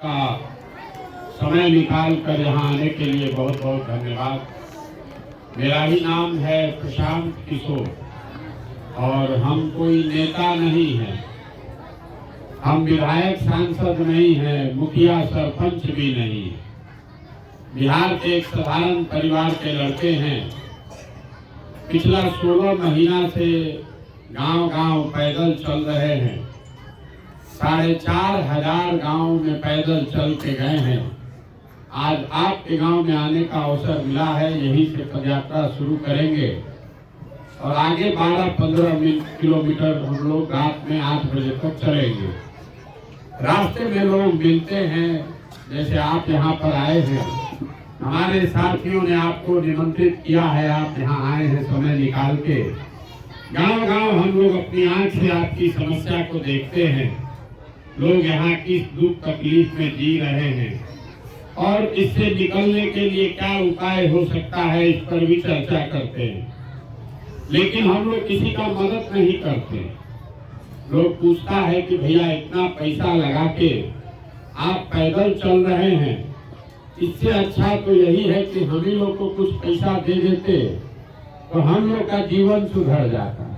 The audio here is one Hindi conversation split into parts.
का समय निकाल कर यहाँ आने के लिए बहुत बहुत धन्यवाद। मेरा ही नाम है प्रशांत किशोर और हम कोई नेता नहीं हैं, हम विधायक सांसद नहीं हैं, मुखिया सरपंच भी नहीं। बिहार के एक साधारण परिवार के लड़के हैं। पिछला 16 महीना से गांव-गांव पैदल चल रहे हैं। 4,500 गांव में पैदल चल के गए हैं। आज आपके गांव में आने का अवसर मिला है, यहीं से पदयात्रा शुरू करेंगे और आगे 12-15 किलोमीटर हम लोग रात में 8 बजे तक चलेंगे। रास्ते में लोग मिलते हैं, जैसे आप यहाँ पर आए हैं, हमारे साथियों ने आपको निमंत्रित किया है, आप यहाँ आए हैं समय निकाल के। गांव-गांव हम लोग अपनी आंख से आपकी समस्या को देखते हैं, लोग यहाँ किस दुख तकलीफ में जी रहे हैं और इससे निकलने के लिए क्या उपाय हो सकता है, इस पर भी चर्चा करते हैं। लेकिन हम लोग किसी का मदद नहीं करते। लोग पूछता है कि भैया इतना पैसा लगा के आप पैदल चल रहे हैं, इससे अच्छा तो यही है कि हम ही लोग को कुछ पैसा दे देते तो हम लोग का जीवन सुधर जाता।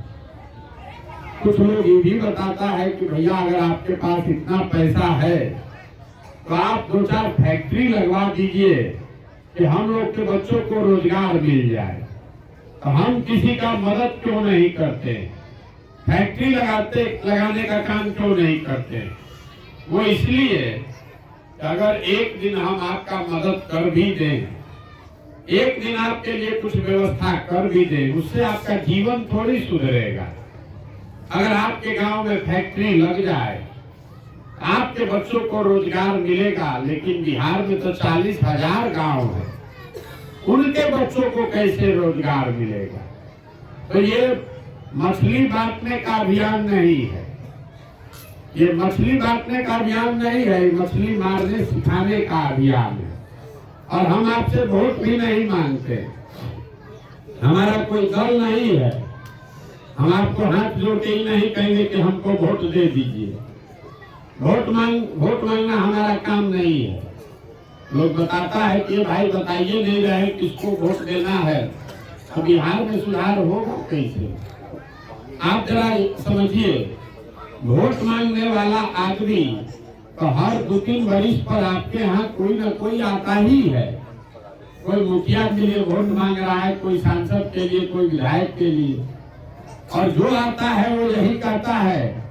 कुछ लोग ये भी बताता है कि भैया अगर आपके पास इतना पैसा है तो आप 2-4 फैक्ट्री लगवा दीजिए कि हम लोग के बच्चों को रोजगार मिल जाए। तो हम किसी का मदद क्यों नहीं करते, फैक्ट्री लगाने का काम क्यों नहीं करते? वो इसलिए कि अगर एक दिन हम आपका मदद कर भी दें, एक दिन आपके लिए कुछ व्यवस्था कर भी दें, उससे आपका जीवन थोड़ी सुधरेगा। अगर आपके गांव में फैक्ट्री लग जाए, आपके बच्चों को रोजगार मिलेगा, लेकिन बिहार में तो 40,000 गांव है, उनके बच्चों को कैसे रोजगार मिलेगा? तो ये मछली बांटने का अभियान नहीं है, ये मछली बांटने का अभियान नहीं है, मछली मारने सिखाने का अभियान है। और हम आपसे वोट भी नहीं मांगते, हमारा कोई दल नहीं है, हम आपको हाथ जोड़ के ही नहीं कहेंगे कि हमको वोट दे दीजिए। वोट मांगना हमारा काम नहीं है। लोग बताता है कि भाई बताइए नहीं रहे किसको वोट देना है, तो बिहार में सुधार होगा कैसे? आप जरा समझिए, वोट मांगने वाला आदमी तो हर 2-3 वर्ष पर आपके यहाँ कोई न कोई आता ही है। कोई मुखिया के लिए वोट मांग रहा है, कोई सांसद के लिए, कोई विधायक के लिए, और जो आता है वो यही कहता है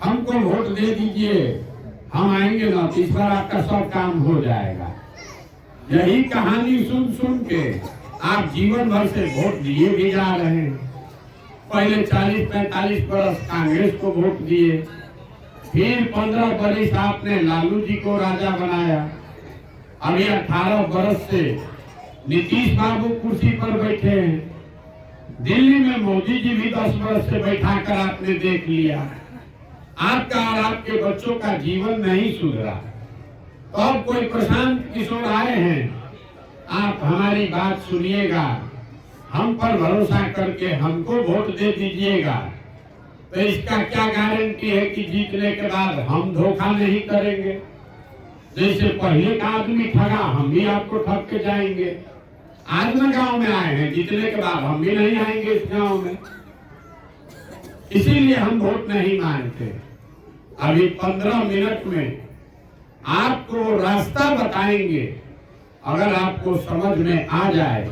हमको वोट दे दीजिए, हम आएंगे ना, इस बार आपका सब काम हो जाएगा। यही कहानी सुन सुन के आप जीवन भर से वोट दिए भी जा रहे हैं। पहले 40-45 बरस कांग्रेस को वोट दिए, फिर 15 बरस आपने लालू जी को राजा बनाया, अभी 18 बरस से नीतीश बाबू कुर्सी पर बैठे हैं। दिल्ली में मोदी जी भी 10 बरस से बैठा कर आपने देख लिया। आपका और आपके बच्चों का जीवन नहीं सुधरा। तो अब कोई प्रशांत किशोर आए हैं, आप हमारी बात सुनिएगा, हम पर भरोसा करके हमको वोट दे दीजिएगा। तो इसका क्या गारंटी है कि जीतने के बाद हम धोखा नहीं करेंगे? जैसे पहले का आदमी ठगा, हम भी आपको ठग के जाएंगे। आज ना गांव में आए हैं, जीतने के बाद हम भी नहीं आएंगे इस गांव में। इसीलिए हम वोट नहीं मांगते। अभी 15 मिनट में आपको रास्ता बताएंगे, अगर आपको समझ में आ जाए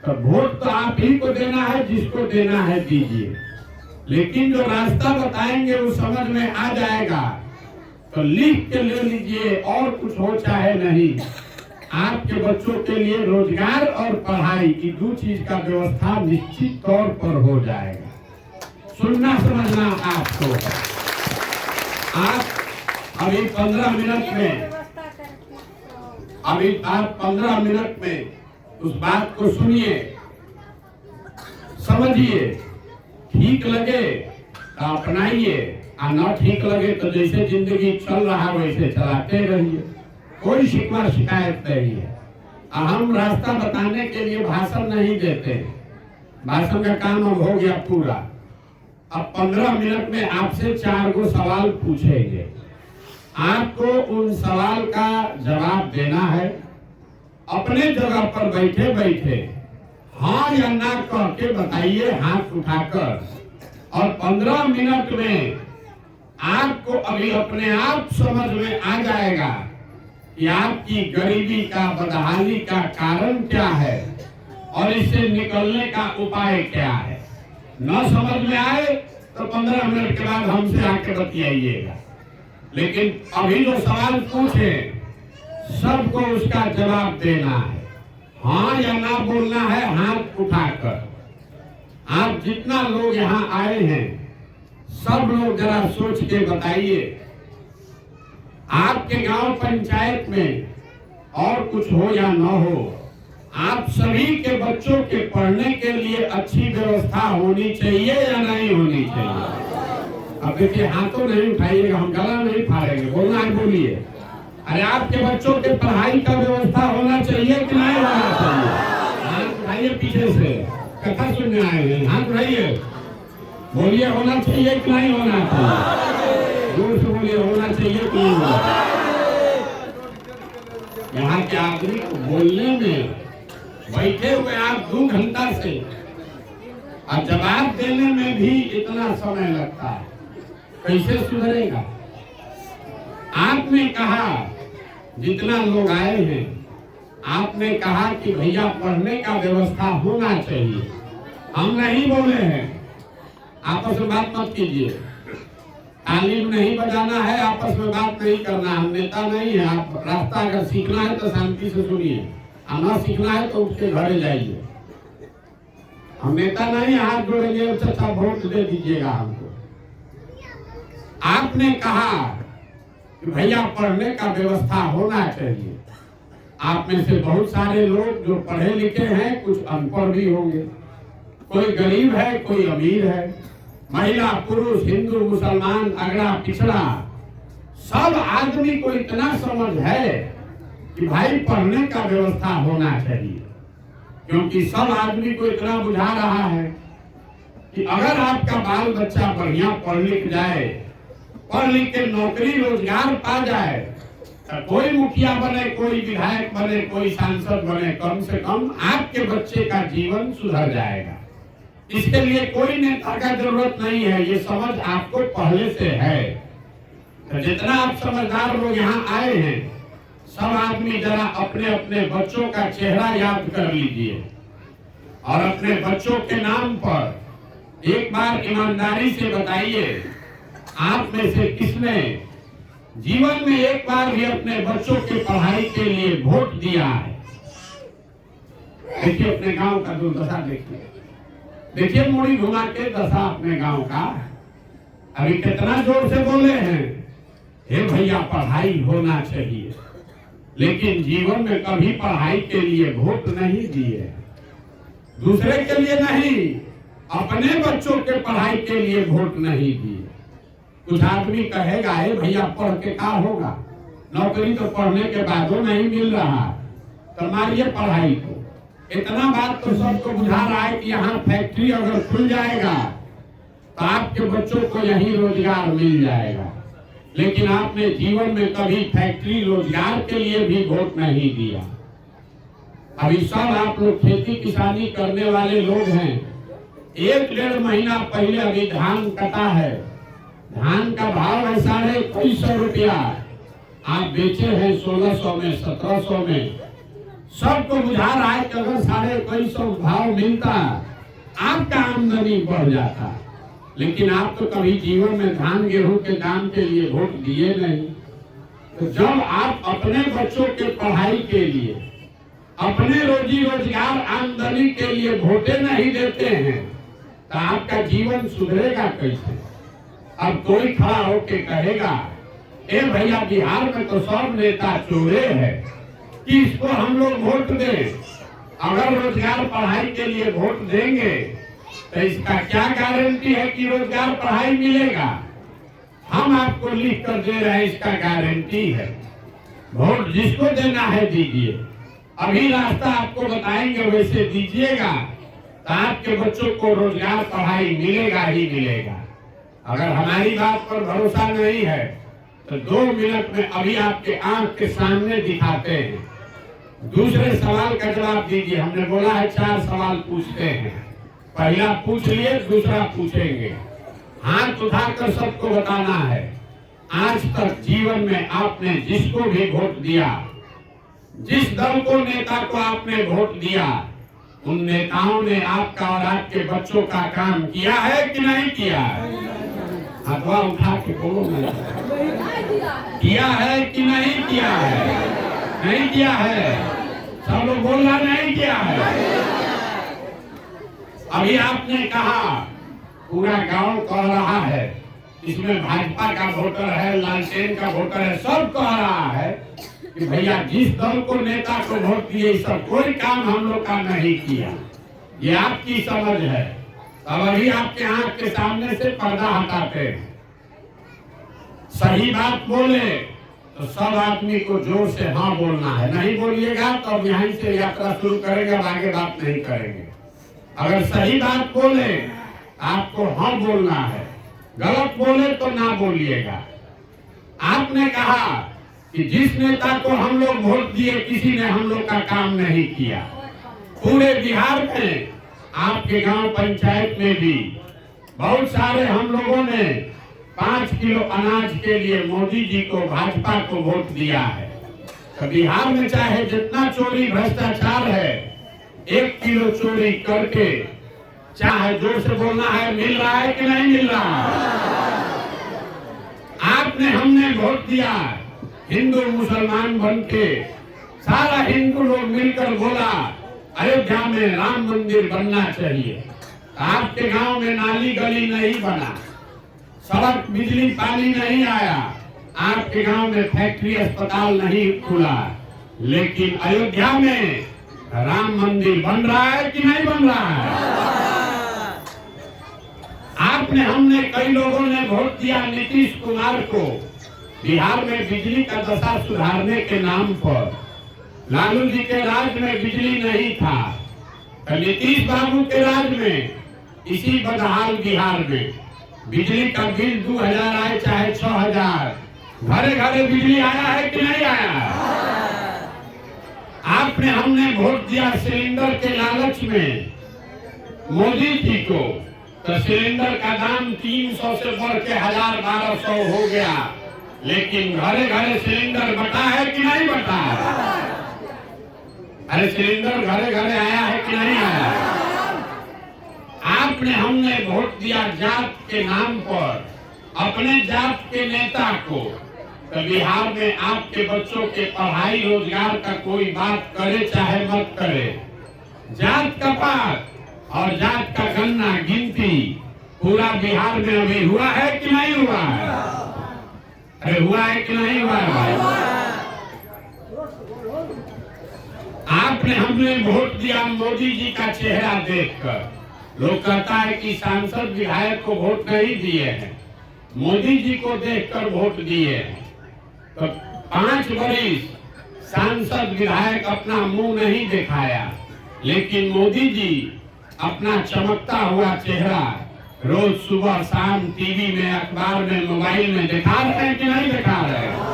तो वोट तो आप ही को देना है, जिसको देना है दीजिए। लेकिन जो रास्ता बताएंगे वो समझ में आ जाएगा तो लिख के ले लीजिए, और कुछ हो चाहे नहीं, आपके बच्चों के लिए रोजगार और पढ़ाई की 2 चीज का व्यवस्था निश्चित तौर पर हो जाएगा। सुनना समझना आपको है। आप अभी 15 मिनट में उस बात को सुनिए, समझिए, ठीक लगे तो अपनाइए, और न ठीक लगे तो जैसे जिंदगी चल रहा वैसे चलाते रहिए, कोई शिकवा शिकायत नहीं है। हम रास्ता बताने के लिए भाषण नहीं देते, भाषण का काम अब हो गया पूरा। अब 15 मिनट में आपसे 4 गो सवाल पूछेंगे। आपको उन सवाल का जवाब देना है। अपने जगह पर बैठे बैठे हाँ या ना कह के बताइए हाथ उठाकर, और 15 मिनट में आपको अभी अपने आप समझ में आ जाएगा कि आपकी गरीबी का, बदहाली का कारण क्या है और इससे निकलने का उपाय क्या है। न समझ में आए तो 15 मिनट के बाद हमसे आके बतियाइएगा, लेकिन अभी जो सवाल पूछे सबको उसका जवाब देना है। हाँ या ना बोलना है हाथ उठाकर। आप जितना लोग यहाँ आए हैं सब लोग जरा सोच के बताइए, आपके गांव पंचायत में और कुछ हो या न हो, आप सभी के बच्चों के पढ़ने के लिए अच्छी व्यवस्था होनी चाहिए या नहीं होनी चाहिए। अब देखिए हाथों नहीं उठाइएगा, हम गला नहीं फाड़ेंगे, बोलना है बोलिए। अरे आपके बच्चों के पढ़ाई का व्यवस्था होना चाहिए कि नहीं होना चाहिए। हाथ उठाइए पीछे से, कथा सुनने आए हैं, हाथ उठाइए, बोलिए होना चाहिए कि नहीं होना चाहिए। जोर से बोलिए होना चाहिए कि नहीं होना चाहिए। यहाँ के आदमी को बोलने में बैठे हुए आप 2 घंटा से, और जवाब देने में भी इतना समय लगता है, कैसे सुधरेगा। आपने कहा, जितना लोग आए हैं, आपने कहा कि भैया पढ़ने का व्यवस्था होना चाहिए। हम नहीं बोले हैं आपस में बात मत कीजिए, तालीम नहीं बजाना है, आपस में बात नहीं करना। हम नेता नहीं है। आप रास्ता अगर सीखना है तो शांति से सुनिए, और न सीखना है तो उसके घर जाइए। हम नेता नहीं, हाथ जोड़ेंगे चाचा वोट दे दीजिएगा हमको। आपने कहा कि भैया पढ़ने का व्यवस्था होना चाहिए। आप में से बहुत सारे लोग जो पढ़े लिखे हैं, कुछ अनपढ़ भी होंगे, कोई गरीब है, कोई अमीर है, महिला पुरुष, हिंदू मुसलमान, अगड़ा पिछड़ा, सब आदमी को इतना समझ है कि भाई पढ़ने का व्यवस्था होना चाहिए। क्योंकि सब आदमी को इतना बुझा रहा है कि अगर आपका बाल बच्चा बढ़िया पढ़ लिख जाए, पढ़ लिख के नौकरी रोजगार पा जाए, तो कोई मुखिया बने, कोई विधायक बने, कोई सांसद बने, कम से कम आपके बच्चे का जीवन सुधर जाएगा। इसके लिए कोई नेता का जरूरत नहीं है, ये समझ आपको पहले से है। तो जितना आप समझदार लोग यहाँ आए हैं, सब आदमी जरा अपने अपने बच्चों का चेहरा याद कर लीजिए, और अपने बच्चों के नाम पर एक बार ईमानदारी से बताइए, आप में से किसने जीवन में एक बार भी अपने बच्चों के पढ़ाई के लिए वोट दिया है। देखिए अपने गांव का दुर्दशा देखिए, देखिए मुड़ी घुमा के दशा अपने गांव का। अभी कितना जोर से बोले हैं, हे भैया पढ़ाई होना चाहिए, लेकिन जीवन में कभी पढ़ाई के लिए वोट नहीं दिए। दूसरे के लिए नहीं, अपने बच्चों के पढ़ाई के लिए वोट नहीं दिए। कुछ आदमी कहेगा, हे भैया पढ़ के क्या होगा, नौकरी तो पढ़ने के बादों नहीं मिल रहा, तो मारिए पढ़ाई को। इतना बात तो सबको बुझा रहा है कि यहाँ फैक्ट्री अगर खुल जाएगा तो आपके बच्चों को यही रोजगार मिल जाएगा, लेकिन आपने जीवन में कभी फैक्ट्री रोजगार के लिए भी वोट नहीं दिया। अभी सब आप लोग खेती किसानी करने वाले लोग हैं। 1-1.5 महीना पहले अभी धान कटा है, धान का भाव है 250 रुपया, आप बेचे हैं 1600 में, 1700 में। सबको बुझा रहा है कि अगर 250 भाव मिलता आपका आमदनी बढ़ जाता, लेकिन आप तो कभी जीवन में धान गेहूं के दाम के लिए वोट दिए नहीं। तो जब आप अपने बच्चों के पढ़ाई के लिए, अपने रोजी रोजगार आमदनी के लिए वोटे नहीं देते हैं, तो आपका जीवन सुधरेगा कैसे। अब कोई खड़ा होके कहेगा, ए भैया बिहार में तो सब नेता चोरे हैं कि इसको हम लोग वोट दें। अगर रोजगार पढ़ाई के लिए वोट देंगे तो इसका क्या गारंटी है कि रोजगार पढ़ाई मिलेगा। हम आपको लिख कर दे रहे हैं, इसका गारंटी है। वोट जिसको देना है दीजिए, अभी रास्ता आपको बताएंगे वैसे दीजिएगा, तो आपके बच्चों को रोजगार पढ़ाई मिलेगा ही मिलेगा। अगर हमारी बात पर भरोसा नहीं है तो 2 मिनट में अभी आपके आंख के सामने दिखाते हैं। दूसरे सवाल का जवाब दीजिए। हमने बोला है 4 सवाल पूछते हैं, पहला पूछ लिए, दूसरा पूछेंगे। हाथ उठाकर सबको बताना है, आज तक जीवन में आपने जिसको भी वोट दिया, जिस दल को, नेता को आपने वोट दिया, उन नेताओं ने आपका और आपके बच्चों का काम किया है कि नहीं किया है? हथवा उठा के बोलो ना, किया है कि नहीं किया है? नहीं किया है। सब लोग बोलना नहीं किया है। अभी आपने कहा, पूरा गांव कह रहा है, इसमें भाजपा का वोटर है, लालटेन का वोटर है, सब कह रहा है कि भैया जिस दल को, नेता को वोट दिए, सब कोई काम हम लोग का नहीं किया। ये आपकी समझ है। अब अभी आपके आंख के सामने से पर्दा हटाते हैं। सही बात बोले तो सब आदमी को जोर से हाँ बोलना है, नहीं बोलिएगा तो अब यहीं से यात्रा शुरू करेंगे, अब आगे बात नहीं करेंगे। अगर सही बात बोले आपको हाँ बोलना है, गलत बोले तो ना बोलिएगा। आपने कहा कि जिस नेता को हम लोग वोट दिए, किसी ने हम लोग का काम नहीं किया। पूरे बिहार में, आपके गांव पंचायत में भी बहुत सारे हम लोगों ने 5 किलो अनाज के लिए मोदी जी को, भाजपा को वोट दिया है। तो बिहार में चाहे जितना चोरी भ्रष्टाचार है, 1 किलो चोरी करके, चाहे जोर से बोलना है, मिल रहा है कि नहीं मिल रहा? आपने, हमने वोट दिया, हिंदू मुसलमान बन के सारा हिंदू लोग मिलकर बोला अयोध्या में राम मंदिर बनना चाहिए। आपके गांव में नाली गली नहीं बना, सड़क बिजली पानी नहीं आया, आपके गांव में फैक्ट्री अस्पताल नहीं खुला, लेकिन अयोध्या में राम मंदिर बन रहा है कि नहीं बन रहा है? आपने, हमने, कई लोगों ने वोट दिया नीतीश कुमार को, बिहार में बिजली का दशा सुधारने के नाम पर। लालू जी के राज में बिजली नहीं था, तो नीतीश बाबू के राज में इसी बदहाल बिहार में बिजली का बिल 2000 आए चाहे 6000, घरे घरे बिजली आया है कि नहीं आया? आपने, हमने वोट दिया सिलेंडर के लालच में मोदी जी को, तो सिलेंडर का दाम 300 से बढ़ के 1000-1200 हो गया, लेकिन घरे घरे सिलेंडर बटा है कि नहीं बटा? अरे सिलेंडर घरे घरे आया है कि नहीं आया? आपने, हमने वोट दिया जात के नाम पर अपने जात के नेता को, तो बिहार में आपके बच्चों के पढ़ाई रोजगार का कोई बात करे चाहे मत करे, जात का बात और जात का गन्ना गिनती पूरा बिहार में अभी हुआ है कि नहीं हुआ है? अरे हुआ है कि नहीं हुआ है भाई? आपने, हमने वोट दिया मोदी जी का चेहरा देखकर। लोग कहता है कि सांसद विधायक को वोट नहीं दिए हैं, मोदी जी को देखकर वोट दिए हैं। तो 5 वर्ष सांसद विधायक अपना मुंह नहीं दिखाया, लेकिन मोदी जी अपना चमकता हुआ चेहरा रोज सुबह शाम टीवी में, अखबार में, मोबाइल में दिखा रहे हैं कि नहीं दिखा रहे हैं?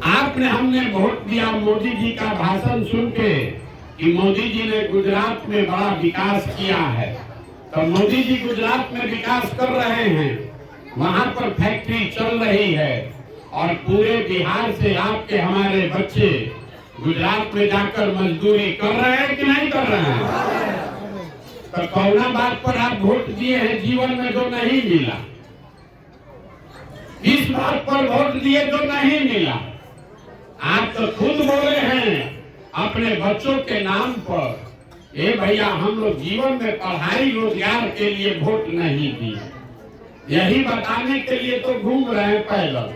आपने, हमने वोट दिया मोदी जी का भाषण सुन के कि मोदी जी ने गुजरात में बड़ा विकास किया है। तो मोदी जी गुजरात में विकास कर रहे हैं, वहां पर फैक्ट्री चल रही है, और पूरे बिहार से आपके, हमारे बच्चे गुजरात में जाकर मजदूरी कर रहे हैं कि नहीं कर रहे हैं? तो कौना बात पर आप वोट दिए हैं जीवन में जो नहीं मिला? इस बात पर वोट दिए जो नहीं मिला। आप तो खुद बोले हैं अपने बच्चों के नाम पर, ए भैया हम लोग जीवन में पढ़ाई रोजगार के लिए वोट नहीं दिए। यही बताने के लिए तो घूम रहे हैं, पैदल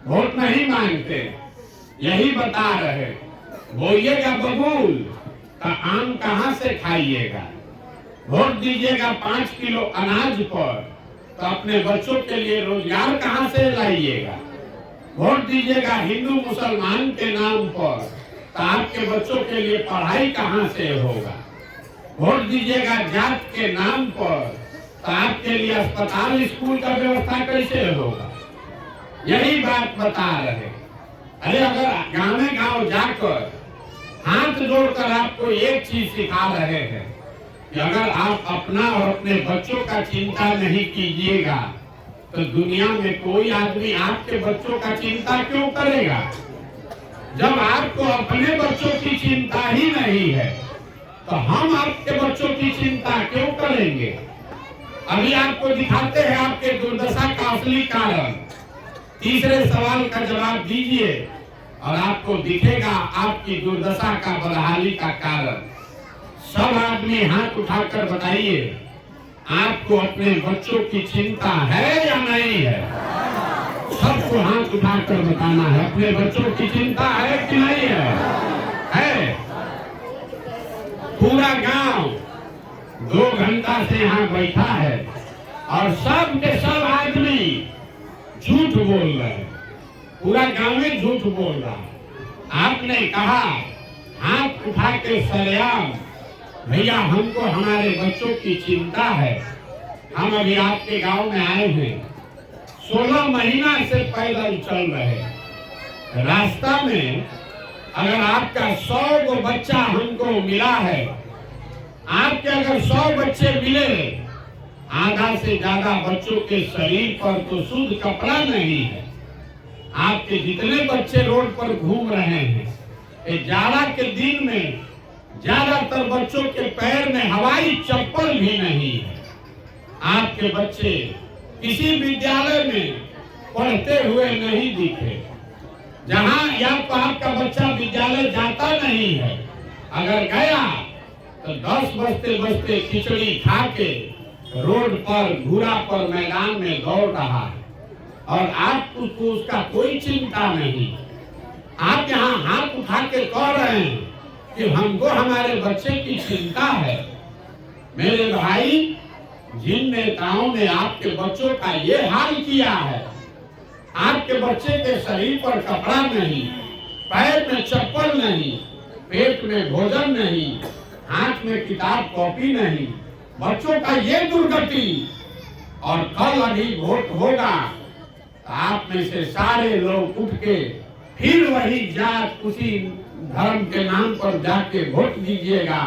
वोट नहीं मांगते, यही बता रहे। बोलिएगा बबूल तो आम कहाँ से खाइएगा? वोट दीजिएगा 5 किलो अनाज पर, तो अपने बच्चों के लिए रोजगार कहाँ से लाइएगा? वोट दीजिएगा हिंदू मुसलमान के नाम पर, तो आपके बच्चों के लिए पढ़ाई कहाँ से होगा? वोट दीजिएगा जात के नाम पर, तो आपके लिए अस्पताल, स्कूल का व्यवस्था कैसे होगा? यही बात बता रहे। अरे अगर गाँव जाकर हाथ जोड़कर आपको एक चीज सिखा रहे हैं कि अगर आप अपना और अपने बच्चों का चिंता नहीं कीजिएगा तो दुनिया में कोई आदमी आपके बच्चों का चिंता क्यों करेगा। जब आपको अपने बच्चों की चिंता ही नहीं है तो हम आपके बच्चों की चिंता क्यों करेंगे। अभी आपको दिखाते हैं आपके दुर्दशा का असली कारण। तीसरे सवाल का जवाब दीजिए और आपको दिखेगा आपकी दुर्दशा का बदहाली का कारण। सब आदमी हाथ उठाकर बताइए, आपको अपने बच्चों की चिंता है या नहीं है। सबको हाथ उठाकर बताना है, अपने बच्चों की चिंता है कि नहीं है। पूरा गांव 2 घंटा से यहाँ बैठा है और सब के सब आदमी झूठ बोल रहे हैं। पूरा गांव में झूठ बोल रहा है। आपने कहा हाथ उठा के सरेआम, भैया हमको हमारे बच्चों की चिंता है। हम अभी आपके गांव में आए हैं, 16 महीना से पैदल चल रहे। रास्ता में अगर आपका 100 गो बच्चा हमको मिला है, आपके अगर 100 बच्चे मिले, आधा से ज्यादा बच्चों के शरीर पर तो शुद्ध कपड़ा नहीं है। आपके जितने बच्चे रोड पर घूम रहे हैं, जाड़ा के दिन में ज्यादातर बच्चों के पैर में हवाई चप्पल भी नहीं है। आपके बच्चे किसी विद्यालय में पढ़ते हुए नहीं दिखे। जहां या तो आपका बच्चा विद्यालय जाता नहीं है, अगर गया तो 10 बजते बजते खिचड़ी खा के रोड पर घूरा पर मैदान में दौड़ रहा है और आपको उसका कोई चिंता नहीं। आप यहाँ हाथ उठा के कह रहे हैं कि हमको हमारे बच्चे की चिंता है। मेरे भाई, जिन नेताओं ने आपके बच्चों का ये हाल किया है, आपके बच्चे के शरीर पर कपड़ा नहीं, पैर में चप्पल नहीं, पेट में भोजन नहीं, हाथ में किताब कॉपी नहीं, बच्चों का ये दुर्गति, और कल अभी वोट होगा तो आप में से सारे लोग उठ के फिर वही जात उसी धर्म के नाम पर जाके वोट दीजिएगा।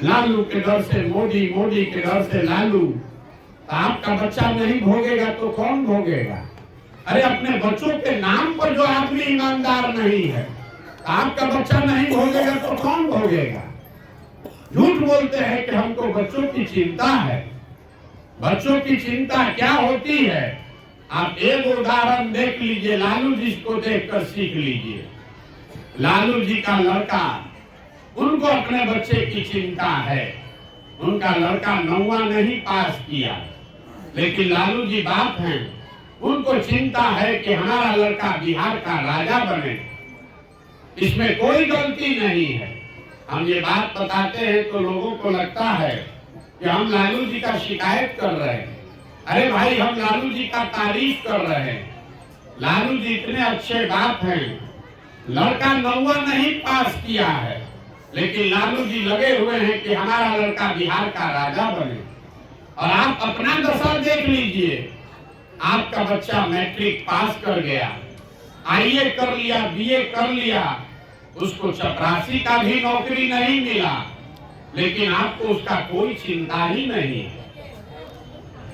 लालू के डर से मोदी, मोदी के डर से लालू। तो आपका बच्चा नहीं भोगेगा तो कौन भोगेगा। अरे अपने बच्चों के नाम पर जो आदमी ईमानदार नहीं है, आपका बच्चा नहीं भोगेगा तो कौन भोगेगा। झूठ बोलते हैं कि हमको बच्चों की चिंता है। बच्चों की चिंता क्या होती है, आप एक उदाहरण देख लीजिए, लालू जी को देखकर सीख लीजिए। लालू जी का लड़का, उनको अपने बच्चे की चिंता है। उनका लड़का 9वां नहीं पास किया, लेकिन लालू जी बाप हैं, उनको चिंता है कि हमारा लड़का बिहार का राजा बने। इसमें कोई गलती नहीं है। हम ये बात बताते हैं तो लोगों को लगता है कि हम लालू जी का शिकायत कर रहे हैं। अरे भाई, हम लालू जी का तारीफ कर रहे हैं। लालू जी इतने अच्छे बाप हैं, लड़का 9वां नहीं पास किया है, लेकिन लालू जी लगे हुए हैं कि हमारा लड़का बिहार का राजा बने। और आप अपना दशा देख लीजिए, आपका बच्चा मैट्रिक पास कर गया, आईए कर लिया, बीए कर लिया, उसको चपरासी का भी नौकरी नहीं मिला, लेकिन आपको उसका कोई चिंता ही नहीं है।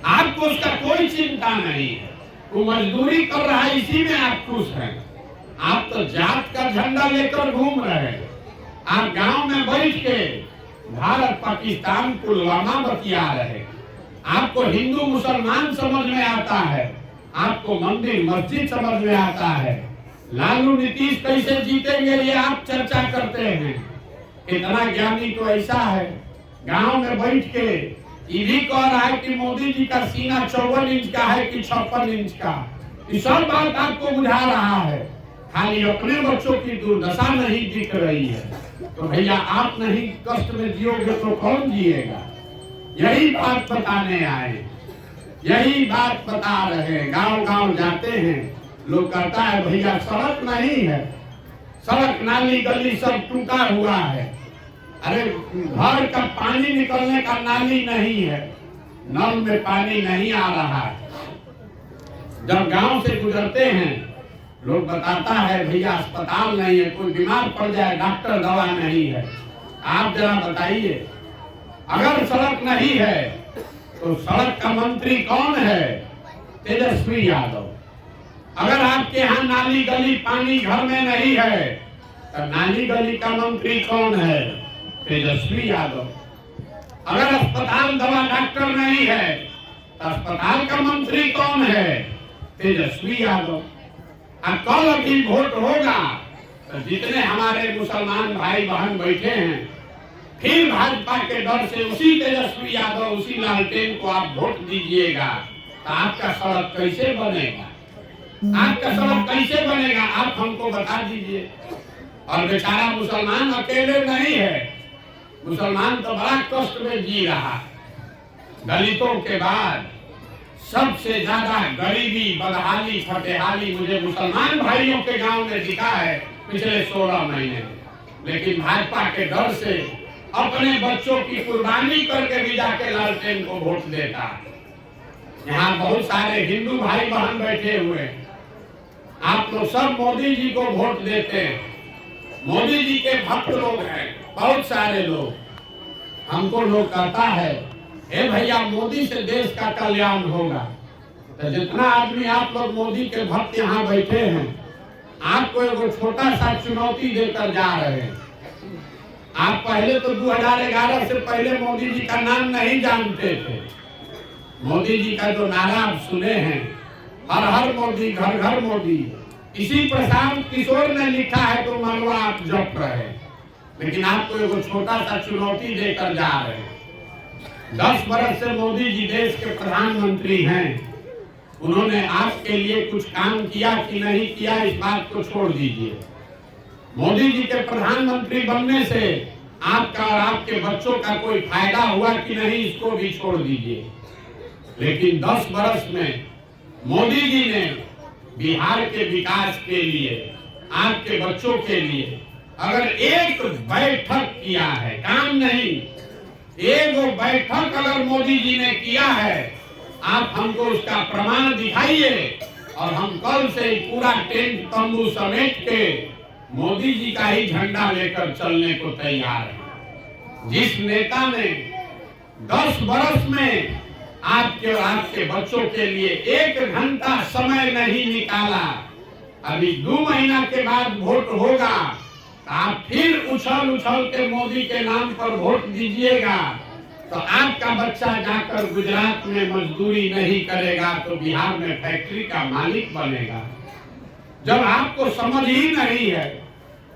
आपको उसका कोई चिंता नहीं है। वो मजदूरी कर रहा है, इसी में आप खुश हैं। आप तो जात का झंडा लेकर घूम रहे हैं। आप गांव में बैठ के भारत पाकिस्तान पुलवामा बतिया रहे। आपको हिंदू मुसलमान समझ में आता है, आपको मंदिर मस्जिद समझ में आता है। लालू नीतीश कैसे जीतेंगे ये आप चर्चा करते हैं। इतना ज्ञानी तो ऐसा है, गांव में बैठ के ये भी कह रहा है कि मोदी जी का सीना 54 इंच का है कि 56 इंच का। ये सब बात आपको बुझा रहा है, खाली अपने बच्चों की दुर्दशा नहीं दिख रही है। तो भैया, आप नहीं कष्ट में जियोगे तो कौन जिएगा। यही बात बताने आए, यही बात बता रहे। गांव गांव जाते हैं, लोग कहता है भैया सड़क नहीं है, सड़क नाली गली सब टूटा हुआ है। अरे घर का पानी निकलने का नाली नहीं है, नल में पानी नहीं आ रहा है। जब गांव से गुजरते हैं लोग बताता है भैया अस्पताल नहीं है, कोई बीमार पड़ जाए डॉक्टर दवा नहीं है। आप जरा बताइए, अगर सड़क नहीं है तो सड़क का मंत्री कौन है? तेजस्वी यादव। अगर आपके यहाँ नाली गली पानी घर में नहीं है तो नाली गली का मंत्री कौन है? तेजस्वी यादव। अगर अस्पताल दवा डॉक्टर नहीं है तो अस्पताल का मंत्री कौन है? तेजस्वी यादव। अब कल अभी वोट होगा तो जितने हमारे मुसलमान भाई बहन बैठे हैं, फिर भाजपा के डर से उसी तेजस्वी यादव, उसी लालटेन को आप वोट दीजिएगा तो आपका सड़क कैसे बनेगा? आपका सड़क कैसे बनेगा? आप हमको बता दीजिए। और बेचारा मुसलमान अकेले नहीं है, मुसलमान तो बड़ा कष्ट में जी रहा है। दलितों के बाद सबसे ज्यादा गरीबी, बदहाली, फटेहाली मुझे मुसलमान भाइयों के गांव में दिखा है पिछले 16 महीने में। लेकिन भाजपा के डर से अपने बच्चों की कुर्बानी करके भी जाके लालटेन को वोट देता है। यहाँ बहुत सारे हिंदू भाई बहन बैठे हुए हैं, आप लोग सब मोदी जी को वोट देते हैं, मोदी जी के भक्त लोग हैं बहुत सारे लोग। हमको लोग कहता है हे भैया मोदी से देश का कल्याण होगा। तो जितना आदमी आप लोग मोदी के भक्त यहाँ बैठे हैं, आपको एक छोटा सा चुनौती देकर जा रहे हैं। आप पहले तो 2011 से पहले मोदी जी का नाम नहीं जानते थे। मोदी जी का जो नारा आप सुने हैं, हर हर मोदी, घर घर मोदी, इसी प्रशांत किशोर ने लिखा है तो मनवा आप जप रहे। लेकिन आपको एक छोटा सा चुनौती देकर जा रहे हैं। 10 बरस से मोदी जी देश के प्रधानमंत्री हैं, उन्होंने आपके लिए कुछ काम किया कि नहीं किया इस बात को छोड़ दीजिए। मोदी जी के प्रधानमंत्री बनने से आपका और आपके बच्चों का कोई फायदा हुआ कि नहीं इसको भी छोड़ दीजिए। लेकिन 10 बरस में मोदी जी ने बिहार के विकास के लिए, आपके बच्चों के लिए अगर एक बैठक किया है, काम नहीं, एक बैठक अगर मोदी जी ने किया है, आप हमको उसका प्रमाण दिखाइए और हम कल से पूरा टेंट तंबू समेट के मोदी जी का ही झंडा लेकर चलने को तैयार है। जिस नेता ने 10 बरस में आपके और आपके बच्चों के लिए 1 घंटा समय नहीं निकाला, अभी 2 महीना के बाद वोट होगा, आप फिर उछल उछल के मोदी के नाम पर वोट दीजिएगा तो आपका बच्चा जाकर गुजरात में मजदूरी नहीं करेगा तो बिहार में फैक्ट्री का मालिक बनेगा। जब आपको समझ ही नहीं है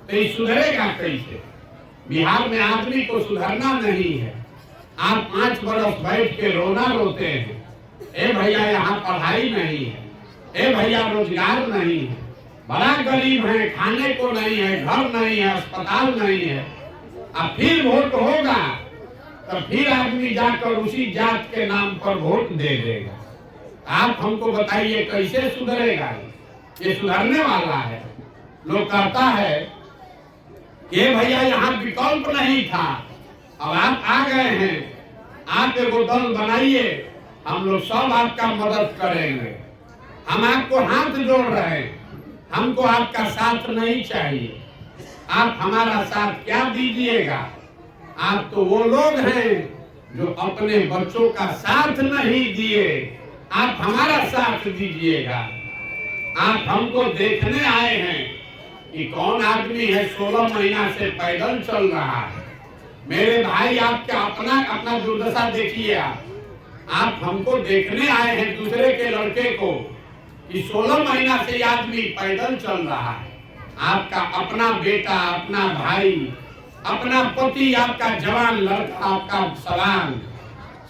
तो ये सुधरेगा कैसे? बिहार में आदमी को सुधरना नहीं है। आप 5 बरस बैठ के रोना रोते हैं, ए भैया यहाँ पढ़ाई नहीं है, ए भैया रोजगार नहीं है, बड़ा गरीब है, खाने को नहीं है, घर नहीं है, अस्पताल नहीं है। अब फिर वोट होगा तो फिर आदमी जाकर उसी जात के नाम पर वोट दे देगा। आप हमको बताइए कैसे सुधरेगा? ये सुधरने वाला है? लोग कहता है कि भैया यहाँ विकल्प नहीं था, अब आप आ गए हैं, आप एक दल बनाइए, हम लोग सब आपका मदद करेंगे, हम आपको हाथ जोड़ रहे हैं, हमको आपका साथ नहीं चाहिए। आप हमारा साथ क्या दीजिएगा? आप तो वो लोग हैं जो अपने बच्चों का साथ नहीं दिए, आप हमारा साथ दीजिएगा। आप हमको देखने आए हैं कि कौन आदमी है 16 महीना से पैदल चल रहा है। मेरे भाई आपका अपना दुर्दशा देखिए। आप हमको देखने आए हैं दूसरे के लड़के को कि 16 महीना से आदमी पैदल चल रहा है। आपका अपना बेटा, अपना भाई, अपना पति, आपका जवान लड़का, आपका सवाल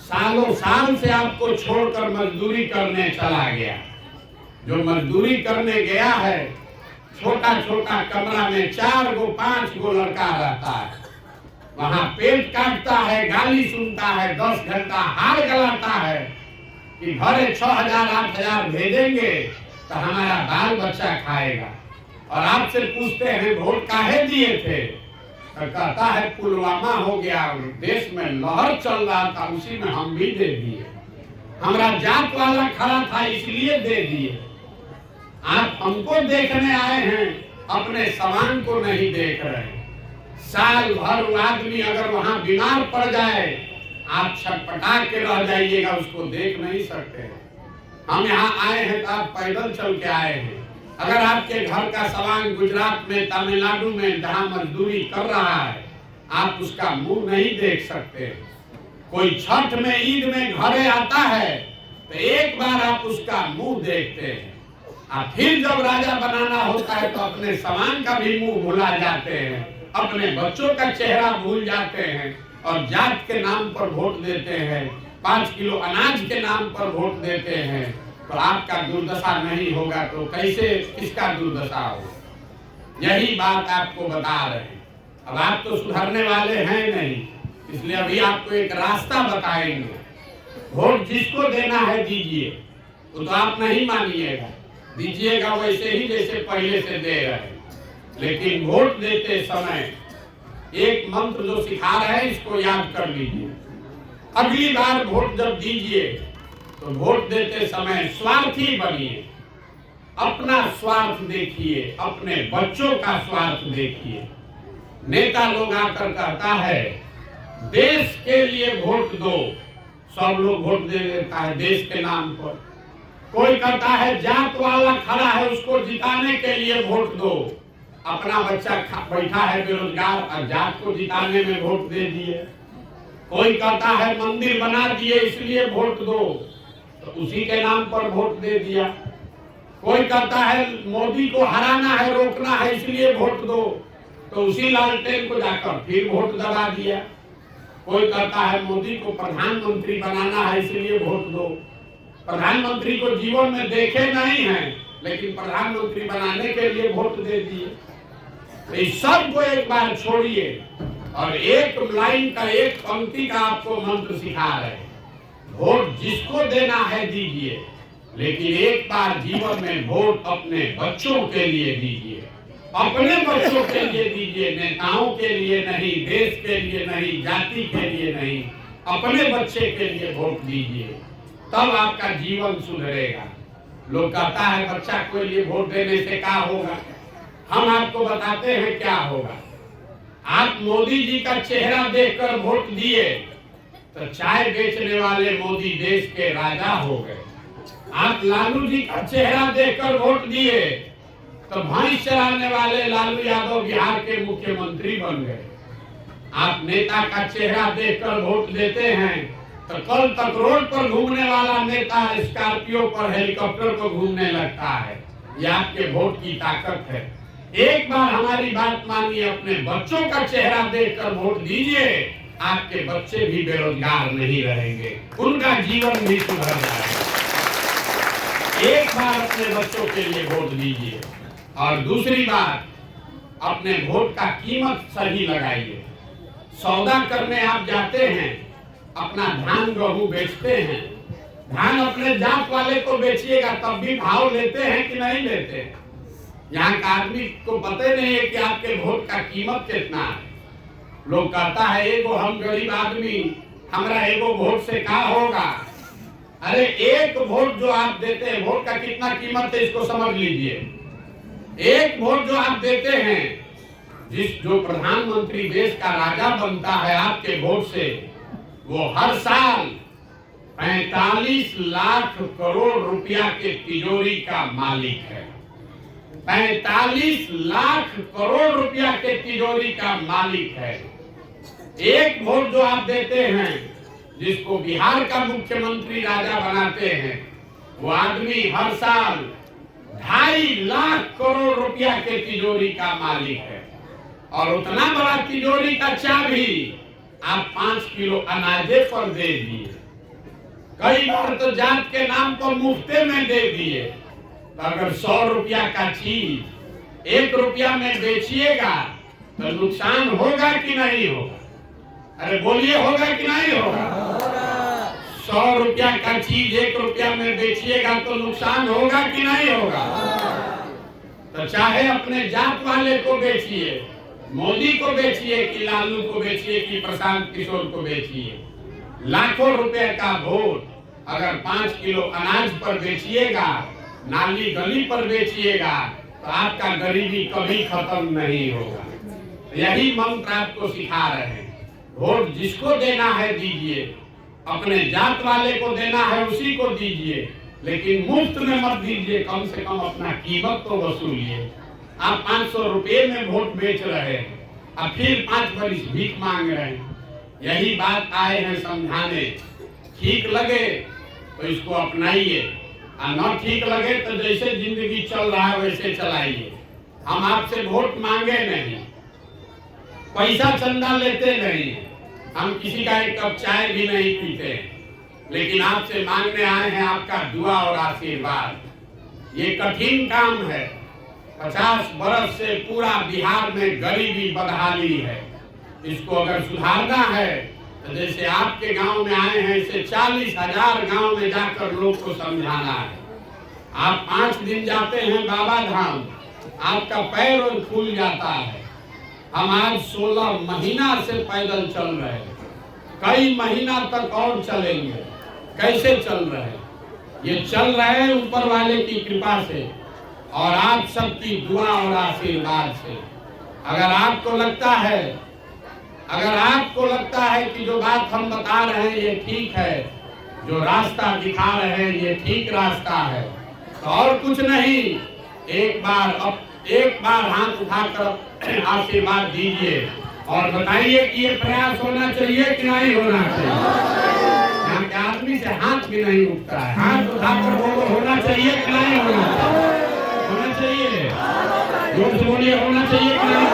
सालों साल से आपको छोड़कर मजदूरी करने चला गया। जो मजदूरी करने गया है, छोटा छोटा कमरा में 4 गो 5 गो लड़का रहता है, वहां पेट काटता है, गाली सुनता है, 10 घंटा हार गलाता है कि घरे 6000 8000 भेजेंगे तो हमारा बाल बच्चा खाएगा। और आपसे पूछते हैं वोट काहे दिए थे, तो कहता है पुलवामा हो गया, देश में लहर चल रहा था, उसी में हम भी दे दिए, हमारा जात वाला खड़ा था इसलिए दे दिए। आप हमको देखने आए हैं, अपने सामान को नहीं देख रहे। साल भर वो आदमी अगर वहां बीमार पड़ जाए, आप छटपटा के रह जाइएगा, उसको देख नहीं सकते। हम यहाँ आए हैं तो आप पैदल चल के आए हैं। अगर आपके घर का सामान गुजरात में, तमिलनाडु में जहाँ मजदूरी कर रहा है, आप उसका मुंह नहीं देख सकते। कोई छठ में, ईद में घरे आता है तो एक बार आप उसका मुंह देखते हैं, और फिर जब राजा बनाना होता है तो अपने सामान का भी मुंह भुला जाते हैं, अपने बच्चों का चेहरा भूल जाते हैं और जात के नाम पर वोट देते हैं, 5 किलो अनाज के नाम पर वोट देते हैं। तो आपका दुर्दशा नहीं होगा तो कैसे, किसका दुर्दशा हो? यही बात आपको बता रहे हैं। अब आप तो सुधरने वाले हैं नहीं, इसलिए अभी आपको एक रास्ता बताएंगे। वोट जिसको देना है दीजिए, वो तो आप नहीं मानिएगा, दीजिएगा वैसे ही जैसे पहले से दे रहे हैं। लेकिन वोट देते समय एक मंत्र जो सिखा रहे हैं, इसको याद कर लीजिए। अगली बार वोट जब दीजिए तो वोट देते समय स्वार्थी बनिए, अपना स्वार्थ देखिए, अपने बच्चों का स्वार्थ देखिए। नेता लोग आकर कहता है देश के लिए वोट दो, सब लोग वोट दे देता है देश के नाम पर। कोई कहता है जात वाला खड़ा है, उसको जिताने के लिए वोट दो, अपना बच्चा बैठा है बेरोजगार और जात को जिताने में वोट दे दिए। कोई कहता है मंदिर बना दिए इसलिए वोट दो, तो उसी के नाम पर वोट दे दिया। कोई कहता है मोदी को हराना है, रोकना है, इसलिए वोट दो, तो उसी लालटेन को जाकर फिर वोट दबा दिया। कोई कहता है मोदी को प्रधानमंत्री बनाना है, इसलिए वोट दो। प्रधानमंत्री को जीवन में देखे नहीं है, लेकिन प्रधानमंत्री बनाने के लिए वोट दे दिए। तो इस सब को एक बार छोड़िए और एक लाइन का, एक पंक्ति का आपको मंत्र सिखा रहे हैं। वोट जिसको देना है दीजिए, लेकिन एक बार जीवन में वोट अपने बच्चों के लिए दीजिए, अपने बच्चों के लिए दीजिए, नेताओं के लिए नहीं, देश के लिए नहीं, जाति के लिए नहीं, अपने बच्चे के लिए वोट दीजिए, तब आपका जीवन सुधरेगा। लोग कहता है बच्चा के लिए वोट देने से क्या होगा? हम आपको बताते हैं क्या होगा। आप मोदी जी का चेहरा देखकर वोट दिए तो चाय बेचने वाले मोदी देश के राजा हो गए। आप लालू जी का चेहरा देखकर वोट दिए तो भैंस चराने वाले लालू यादव बिहार के मुख्यमंत्री बन गए। आप नेता का चेहरा देखकर वोट देते हैं तो कल तक रोड पर घूमने वाला नेता स्कॉर्पियो पर, हेलीकॉप्टर पर घूमने लगता है। ये आपके वोट की ताकत है। एक बार हमारी बात मानिए, अपने बच्चों का चेहरा देखकर वोट दीजिए, आपके बच्चे भी बेरोजगार नहीं रहेंगे, उनका जीवन भी सुधर जाएगा। एक बार अपने बच्चों के लिए वोट दीजिए। और दूसरी बात, अपने वोट का कीमत सही लगाइए। सौदा करने आप जाते हैं, अपना धान गेहूं बेचते हैं, धान अपने जात वाले को बेचिएगा तब भी भाव लेते हैं कि नहीं लेते हैं? यहाँ का आदमी को पता नहीं है कि आपके वोट का कीमत कितना है। लोग कहता है एगो हम गरीब आदमी, हमारा एगो वोट से क्या होगा? अरे एक वोट जो आप देते हैं, वोट का कितना कीमत है इसको समझ लीजिए। एक वोट जो आप देते हैं, जो प्रधानमंत्री देश का राजा बनता है आपके वोट से, वो हर साल 45 लाख करोड़ रुपया के तिजोरी का मालिक है। 45 लाख करोड़ रुपया के तिजोरी का मालिक है। एक वोट जो आप देते हैं, जिसको बिहार का मुख्यमंत्री राजा बनाते हैं, वो आदमी हर साल 2.5 लाख करोड़ रुपया के तिजोरी का मालिक है। और उतना बड़ा तिजोरी का चाबी आप 5 किलो अनाजे पर दे दिए। कई बार तो जात के नाम पर मुफ्ते में दे दिए। तो अगर 100 रुपया का चीज 1 रुपया में बेचिएगा तो नुकसान होगा कि नहीं होगा? अरे बोलिए, होगा कि नहीं होगा? 100 रुपया का चीज 1 रुपया में बेचिएगा तो नुकसान होगा कि नहीं होगा? तो चाहे अपने जात वाले को बेचिए, मोदी को बेचिए कि लालू को बेचिए कि प्रशांत किशोर को बेचिए, लाखों रुपए का वोट अगर 5 किलो अनाज पर बेचिएगा नाली गली पर बेचिएगा तो आपका गरीबी कभी खत्म नहीं होगा। यही मंत्र आपको सिखा रहे हैं। वोट जिसको देना है दीजिए, अपने जात वाले को देना है उसी को दीजिए, लेकिन मुफ्त में मत दीजिए, कम से कम अपना कीमत तो वसूलिए। आप 500 रुपये में वोट बेच रहे हैं, अब फिर 5 बरिस भीख मांग रहे हैं। यही बात आए हैं समझाने। ठीक लगे तो इसको अपनाइए, और न ठीक लगे तो जैसे जिंदगी चल रहा है वैसे चलाइए। हम आपसे वोट मांगे नहीं, पैसा चंदा लेते नहीं, हम किसी का एक कप चाय भी नहीं पीते, लेकिन आपसे मांगने आए हैं आपका दुआ और आशीर्वाद। ये कठिन काम है। 50 बरस से पूरा बिहार में गरीबी बदहाली है। इसको अगर सुधारना है तो जैसे आपके गांव में आए हैं इसे 40,000 गांव में जाकर लोग को समझाना है। आप 5 दिन जाते हैं बाबा धाम, आपका पैर और फूल जाता है। हम आज 16 महीना से पैदल चल रहे हैं, कई महीना तक और चलेंगे। कैसे चल रहे हैं? ये चल रहे हैं ऊपर वाले की कृपा से और आप सबकी दुआ और आशीर्वाद से। अगर आपको लगता है कि जो बात हम बता रहे हैं ये ठीक है, जो रास्ता दिखा रहे हैं ये ठीक रास्ता है, तो और कुछ नहीं, एक बार हाथ उठाकर आशीर्वाद दीजिए और बताइए कि ये प्रयास होना चाहिए कि नहीं होना चाहिए। यहाँ के आदमी से हाथ भी नहीं उठता है, हाथ उठाकर बोलो होना चाहिए कि नहीं होना चाहिए? होना चाहिए। जोर से बोलिए होना चाहिए कि नहीं?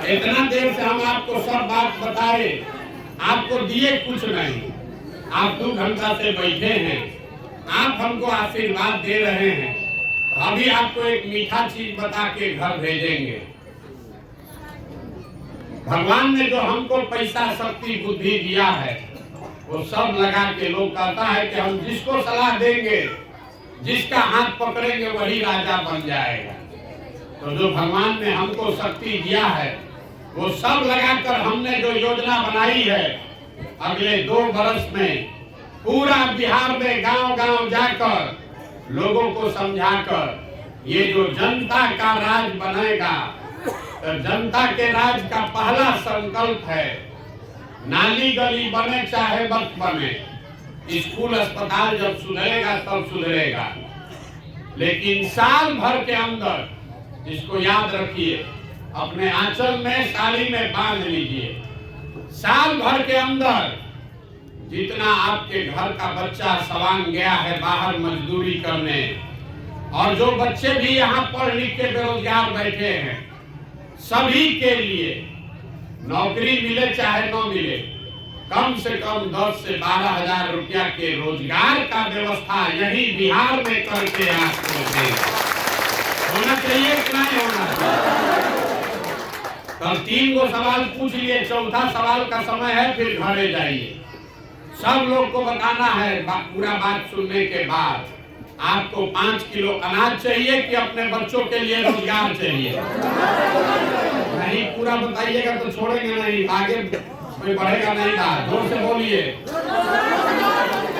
इतना देर से हम आपको सब बात बताए, आपको दिए कुछ नहीं। आप 2 घंटा से बैठे हैं, आप हमको आशीर्वाद दे रहे हैं। अभी आपको एक मीठा चीज बता के घर भेजेंगे। भगवान ने जो हमको पैसा शक्ति बुद्धि दिया है वो सब लगा के लोग कहता है कि हम जिसको सलाह देंगे, जिसका हाथ पकड़ेंगे वही राजा बन जाएगा। तो जो भगवान ने हमको शक्ति दिया है वो सब लगाकर हमने जो योजना बनाई है, अगले 2 वर्ष में पूरा बिहार में गांव-गांव जाकर लोगों को समझाकर ये जो जनता का राज बनेगा, तो जनता के राज का पहला संकल्प है नाली गली बने चाहे मत बने, स्कूल अस्पताल जब सुधरेगा तब सुधरेगा, लेकिन साल भर के अंदर इसको याद रखिए, अपने आंचल में साड़ी में बांध लीजिए। साल भर के अंदर जितना आपके घर का बच्चा सवांग गया है बाहर मजदूरी करने, और जो बच्चे भी यहाँ पढ़ लिख के बेरोजगार बैठे हैं, सभी के लिए नौकरी मिले चाहे न मिले, कम से कम 10 से 12,000 रुपया के रोजगार का व्यवस्था यही बिहार में करके आपको देगा। होना चाहिए कि नहीं होना चाहिए? कल 3 गो सवाल पूछ लिए, चौथा सवाल का समय है, फिर घरे जाइए। सब लोग को बताना है पूरा बात सुनने के बाद। आपको 5 किलो अनाज चाहिए कि अपने बच्चों के लिए रोजगार चाहिए? नहीं, पूरा बताइएगा तो छोड़ेंगे नहीं, आगे कोई बढ़ेगा नहीं। जोर से बोलिए।